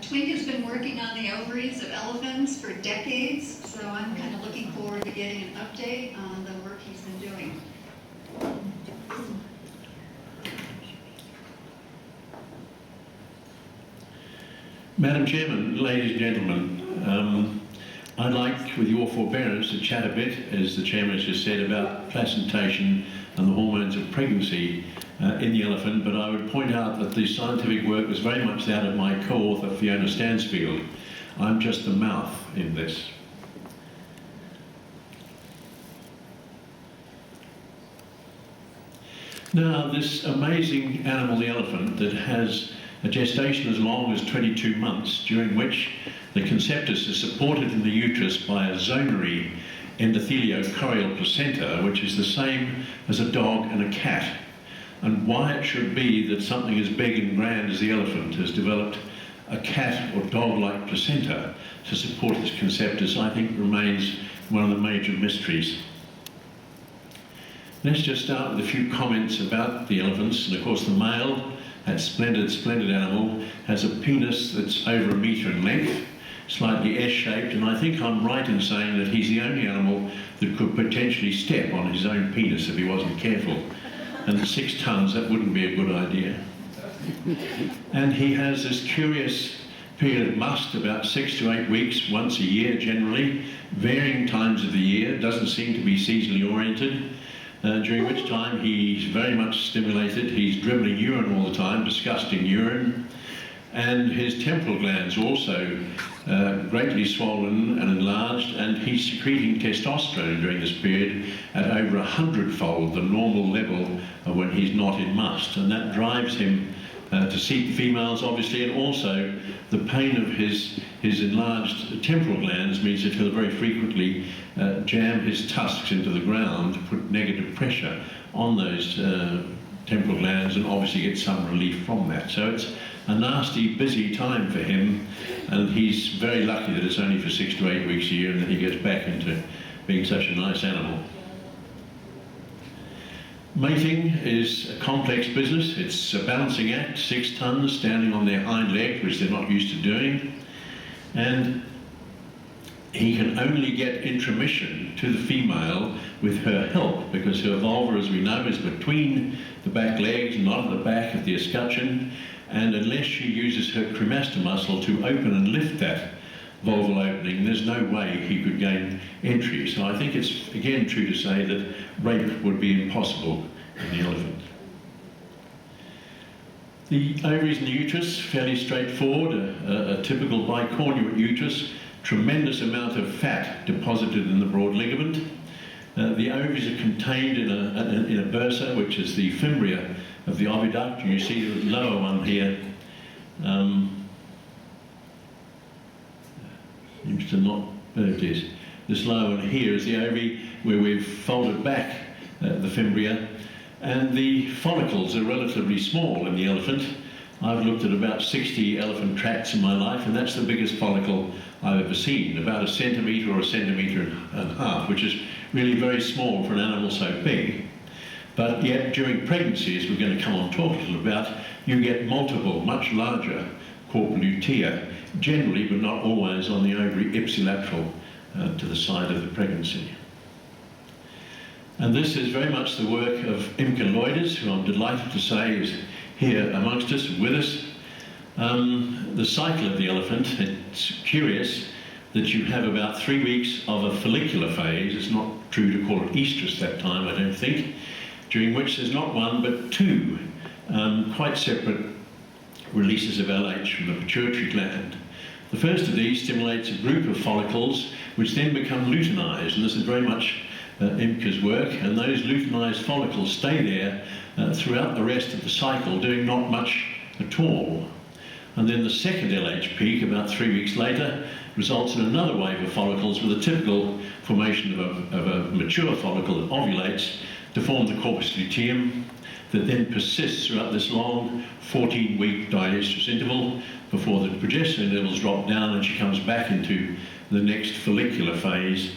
Twink has been working on the ovaries of elephants for decades, so I'm kind of looking forward to getting an update on the work he's been doing. Madam Chairman, ladies and gentlemen, I'd like, with your forbearance, to chat a bit, as the Chairman has just said, about placentation and the hormones of pregnancy in the elephant, but I would point out that the scientific work was very much that of my co-author, Fiona Stansfield. I'm just the mouth in this. Now, this amazing animal, the elephant, that has a gestation as long as 22 months, during which the conceptus is supported in the uterus by a zonary endotheliocorial placenta, which is the same as a dog and a cat. And why it should be that something as big and grand as the elephant has developed a cat or dog-like placenta to support its conceptus, I think remains one of the major mysteries. Let's just start with a few comments about the elephants. And of course the male, that splendid, splendid animal, has a penis that's over 1 metre in length, slightly S-shaped, and I think I'm right in saying that he's the only animal that could potentially step on his own penis if he wasn't careful. And 6 tons, that wouldn't be a good idea. And he has this curious period of must, about 6 to 8 weeks, once a year generally, varying times of the year, doesn't seem to be seasonally oriented. During which time he's very much stimulated, he's dribbling urine all the time, disgusting urine, and his temporal glands also greatly swollen and enlarged, and he's secreting testosterone during this period at over 100-fold the normal level when he's not in must, and that drives him to seek females, obviously, and also the pain of his enlarged temporal glands means that he'll very frequently jam his tusks into the ground to put negative pressure on those temporal glands and obviously get some relief from that. So it's a nasty, busy time for him, and he's very lucky that it's only for 6 to 8 weeks a year and that he gets back into being such a nice animal. Mating is a complex business. It's a balancing act, 6 tons standing on their hind leg, which they're not used to doing. And he can only get intromission to the female with her help, because her vulva, as we know, is between the back legs, not at the back of the escutcheon, and unless she uses her cremaster muscle to open and lift that vulval opening, there's no way he could gain entry. So I think it's again true to say that rape would be impossible in the elephant. The ovaries in the uterus, fairly straightforward, a typical bicornuate uterus, tremendous amount of fat deposited in the broad ligament. The ovaries are contained in a bursa, which is the fimbria of the oviduct, and you see the lower one here. Seems to not, there it is. This lower one here is the ovary where we've folded back the fimbria, and the follicles are relatively small in the elephant. I've looked at about 60 elephant tracts in my life, and that's the biggest follicle I've ever seen, about 1 centimetre or 1.5 centimetres, which is really very small for an animal so big. But yet during pregnancy, as we're going to come on talk a little about, you get multiple, much larger corpora lutea, generally but not always on the ovary ipsilateral to the side of the pregnancy. And this is very much the work of Imke Loyders, who I'm delighted to say is here amongst us, with us. The cycle of the elephant, it's curious that you have about 3 weeks of a follicular phase. It's not true to call it estrus that time, I don't think, during which there's not 1 but 2 quite separate releases of LH from the pituitary gland. The first of these stimulates a group of follicles which then become luteinized, and this is very much Imke's work, and those luteinized follicles stay there throughout the rest of the cycle, doing not much at all. And then the second LH peak, about 3 weeks later, results in another wave of follicles with a typical formation of a mature follicle that ovulates to form the corpus luteum, that then persists throughout this long 14-week diestrus interval before the progesterone levels drop down and she comes back into the next follicular phase,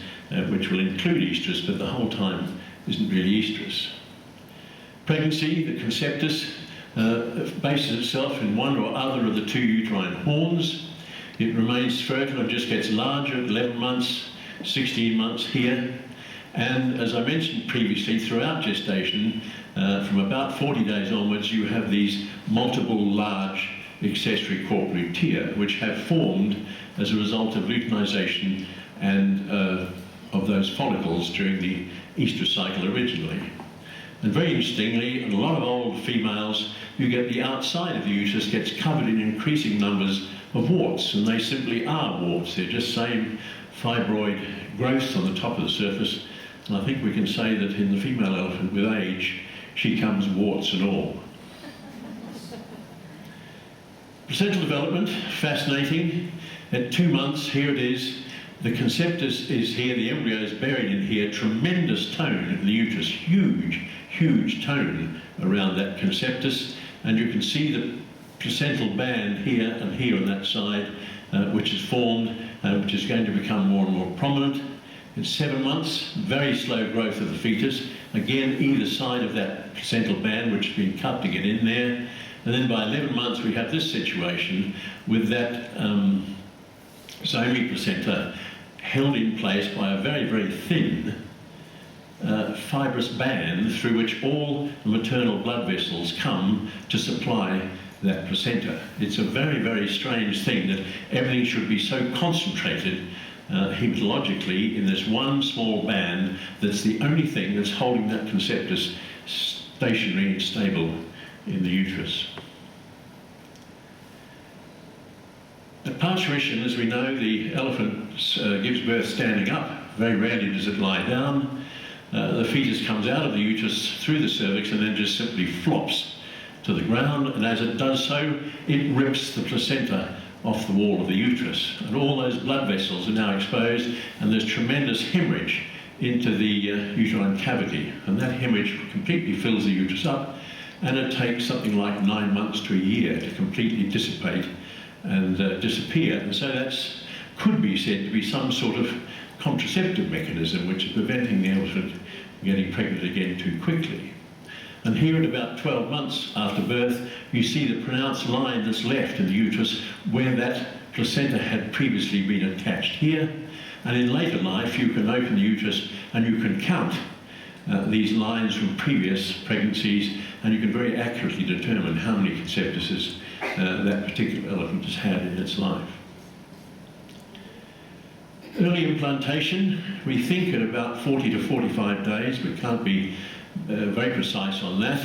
which will include estrus, but the whole time isn't really estrus. Pregnancy, the conceptus, bases itself in one or other of the 2 uterine horns, It remains fertile and just gets larger at 11 months, 16 months here. And as I mentioned previously, throughout gestation, from about 40 days onwards, you have these multiple large accessory corpora lutea, which have formed as a result of luteinization and of those follicles during the estrous cycle originally. And very interestingly, in a lot of old females, you get the outside of the uterus gets covered in increasing numbers of warts, and they simply are warts. They're just same fibroid growths on the top of the surface. And I think we can say that in the female elephant with age, she comes warts and all. Placental development, fascinating. At 2 months, here it is. The conceptus is here, the embryo is buried in here. Tremendous tone in the uterus, huge, huge tone around that conceptus. And you can see the placental band here and here on that side, which is formed, which is going to become more and more prominent. At 7 months, very slow growth of the fetus. Again, either side of that placental band, which has been cut to get in there. And then by 11 months, we have this situation with that zomy placenta held in place by a very, very thin fibrous band through which all the maternal blood vessels come to supply that placenta. It's a very, very strange thing that everything should be so concentrated hematologically in this one small band that's the only thing that's holding that conceptus stationary and stable in the uterus. At parturition, as we know, the elephant gives birth standing up. Very rarely does it lie down. The fetus comes out of the uterus through the cervix and then just simply flops to the ground, and as it does so, it rips the placenta off the wall of the uterus. And all those blood vessels are now exposed, and there's tremendous hemorrhage into the uterine cavity. And that hemorrhage completely fills the uterus up, and it takes something like 9 months to a year to completely dissipate and disappear. And so that could be said to be some sort of contraceptive mechanism which is preventing the elephant getting pregnant again too quickly. And here at about 12 months after birth, you see the pronounced line that's left in the uterus where that placenta had previously been attached here. And in later life, you can open the uterus and you can count these lines from previous pregnancies, and you can very accurately determine how many conceptuses that particular elephant has had in its life. Early implantation, we think at about 40 to 45 days, but can't be very precise on that.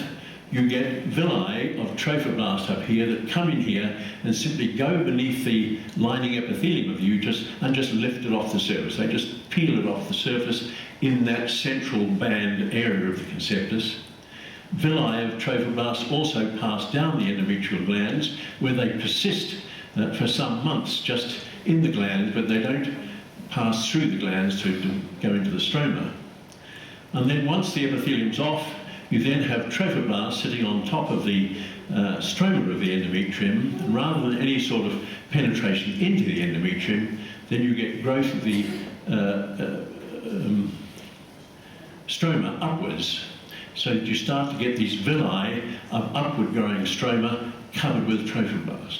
You get villi of trophoblast up here that come in here and simply go beneath the lining epithelium of the uterus and just lift it off the surface. They just peel it off the surface in that central band area of the conceptus. Villi of trophoblast also pass down the endometrial glands, where they persist for some months just in the glands, but they don't pass through the glands to go into the stroma. And then once the epithelium's off, you then have trophoblasts sitting on top of the stroma of the endometrium. And rather than any sort of penetration into the endometrium, then you get growth of the stroma upwards, so that you start to get these villi of upward growing stroma covered with trophoblast.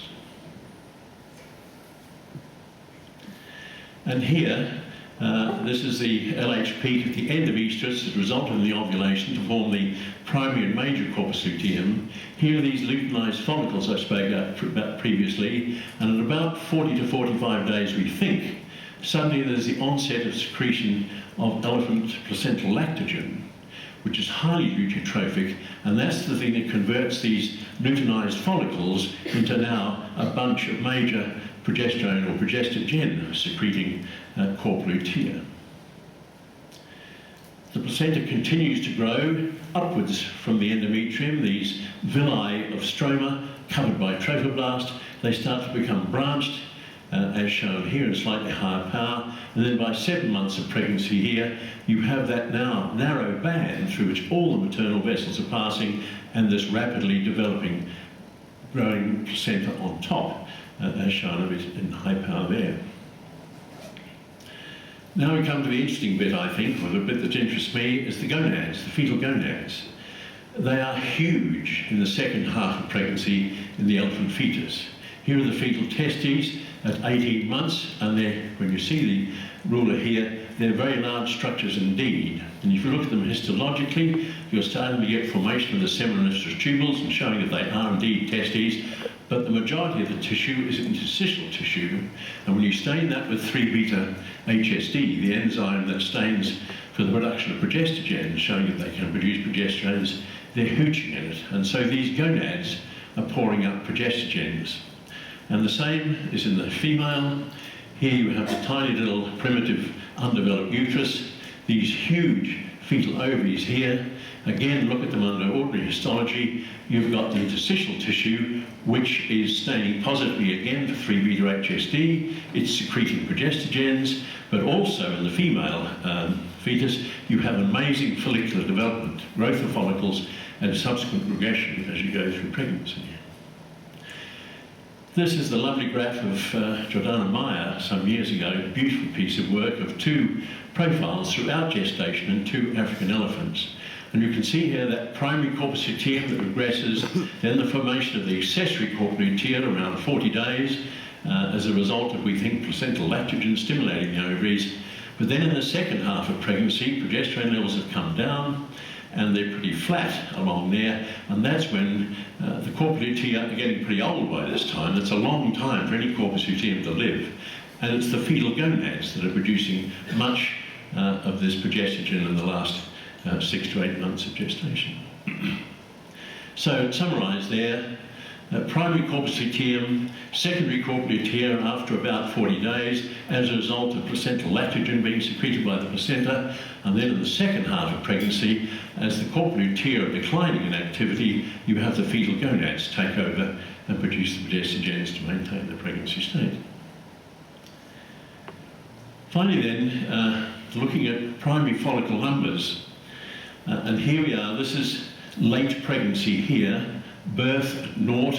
And here, this is the LH peak at the end of estrus that resulted in the ovulation to form the primary and major corpus luteum. Here are these luteinized follicles I spoke about previously, and at about 40 to 45 days, we think, suddenly there's the onset of secretion of elephant placental lactogen, which is highly luteinotrophic, and that's the thing that converts these luteinized follicles into now a bunch of major progesterone or progestogen secreting corpora lutea. The placenta continues to grow upwards from the endometrium, these villi of stroma covered by trophoblast. They start to become branched, as shown here in slightly higher power, and then by 7 months of pregnancy here, you have that now narrow band through which all the maternal vessels are passing, and this rapidly developing, growing placenta on top, as shown a bit in high power there. Now we come to the interesting bit, I think, or the bit that interests me, is the gonads, the fetal gonads. They are huge in the second half of pregnancy in the elephant fetus. Here are the fetal testes at 18 months, and when you see the ruler here, they're very large structures indeed. And if you look at them histologically, you're starting to get formation of the seminiferous tubules and showing that they are indeed testes, but the majority of the tissue is interstitial tissue, and when you stain that with 3-beta HSD, the enzyme that stains for the production of progestogens, showing that they can produce progesterones, they're hooching in it, and so these gonads are pouring out progestogens. And the same is in the female. Here you have the tiny little primitive undeveloped uterus, these huge fetal ovaries here. Again, look at them under ordinary histology. You've got the interstitial tissue, which is staining positively again for 3-beta HSD. It's secreting progestogens, but also in the female fetus, you have amazing follicular development, growth of follicles, and subsequent regression as you go through pregnancy. This is the lovely graph of Jordana Meyer some years ago, a beautiful piece of work of 2 profiles throughout gestation in 2 African elephants. And you can see here that primary corpus luteum that regresses, then the formation of the accessory corpus luteum around 40 days as a result of, we think, placental lactogen stimulating the ovaries. But then in the second half of pregnancy, progesterone levels have come down, and they're pretty flat along there, and that's when the corpus luteum are getting pretty old by this time. It's a long time for any corpus luteum to live, and it's the fetal gonads that are producing much of this progestogen in the last 6 to 8 months of gestation. So, summarised there, primary corpus luteum, secondary corpus luteum after about 40 days as a result of placental lactogen being secreted by the placenta, and then in the second half of pregnancy, as the corpus luteum are declining in activity, you have the fetal gonads take over and produce the progestogens to maintain the pregnancy state. Finally then, looking at primary follicle numbers, and here we are, this is late pregnancy here, birth at 0,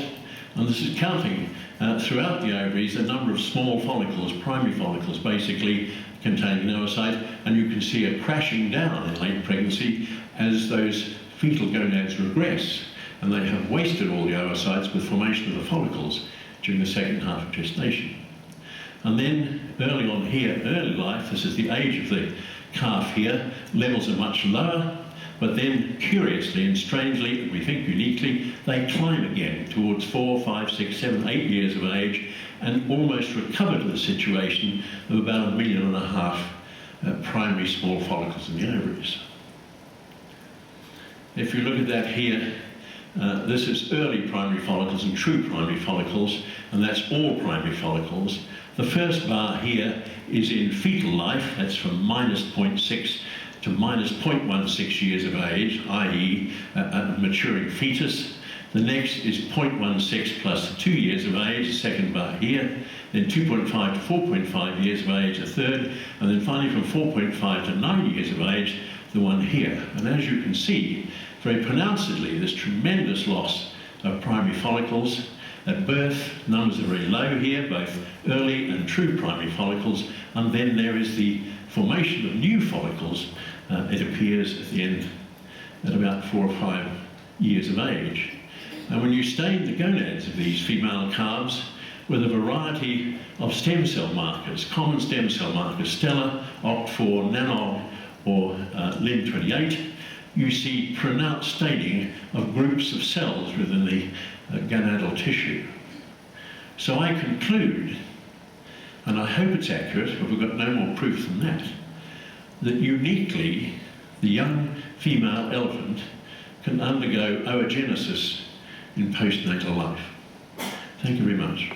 and this is counting throughout the ovaries a number of small follicles, primary follicles basically, containing an oocyte, and you can see a crashing down in late pregnancy as those fetal gonads regress, and they have wasted all the oocytes with formation of the follicles during the second half of gestation. And then early on here, early life, this is the age of the calf here, levels are much lower, but then curiously and strangely, and we think uniquely, they climb again towards 4, 5, 6, 7, 8 years of age and almost recover to the situation of about 1.5 million primary small follicles in the ovaries. If you look at that here, this is early primary follicles and true primary follicles, and that's all primary follicles. The first bar here is in fetal life, that's from -0.6 to -0.16 years of age, i.e. a maturing fetus. The next is 0.16 plus 2 years of age, the second bar here, then 2.5 to 4.5 years of age, the third, and then finally from 4.5 to 9 years of age, the one here. And as you can see, very pronouncedly, this tremendous loss of primary follicles. At birth, numbers are very low here, both early and true primary follicles, and then there is the formation of new follicles, it appears at the end at about 4 or 5 years of age. And when you stain the gonads of these female calves with a variety of stem cell markers, common stem cell markers, Stella, OCT4, NANOG, or LIN28, you see pronounced staining of groups of cells within the gonadal tissue. So I conclude, and I hope it's accurate, but we've got no more proof than that uniquely the young female elephant can undergo oogenesis in postnatal life. Thank you very much.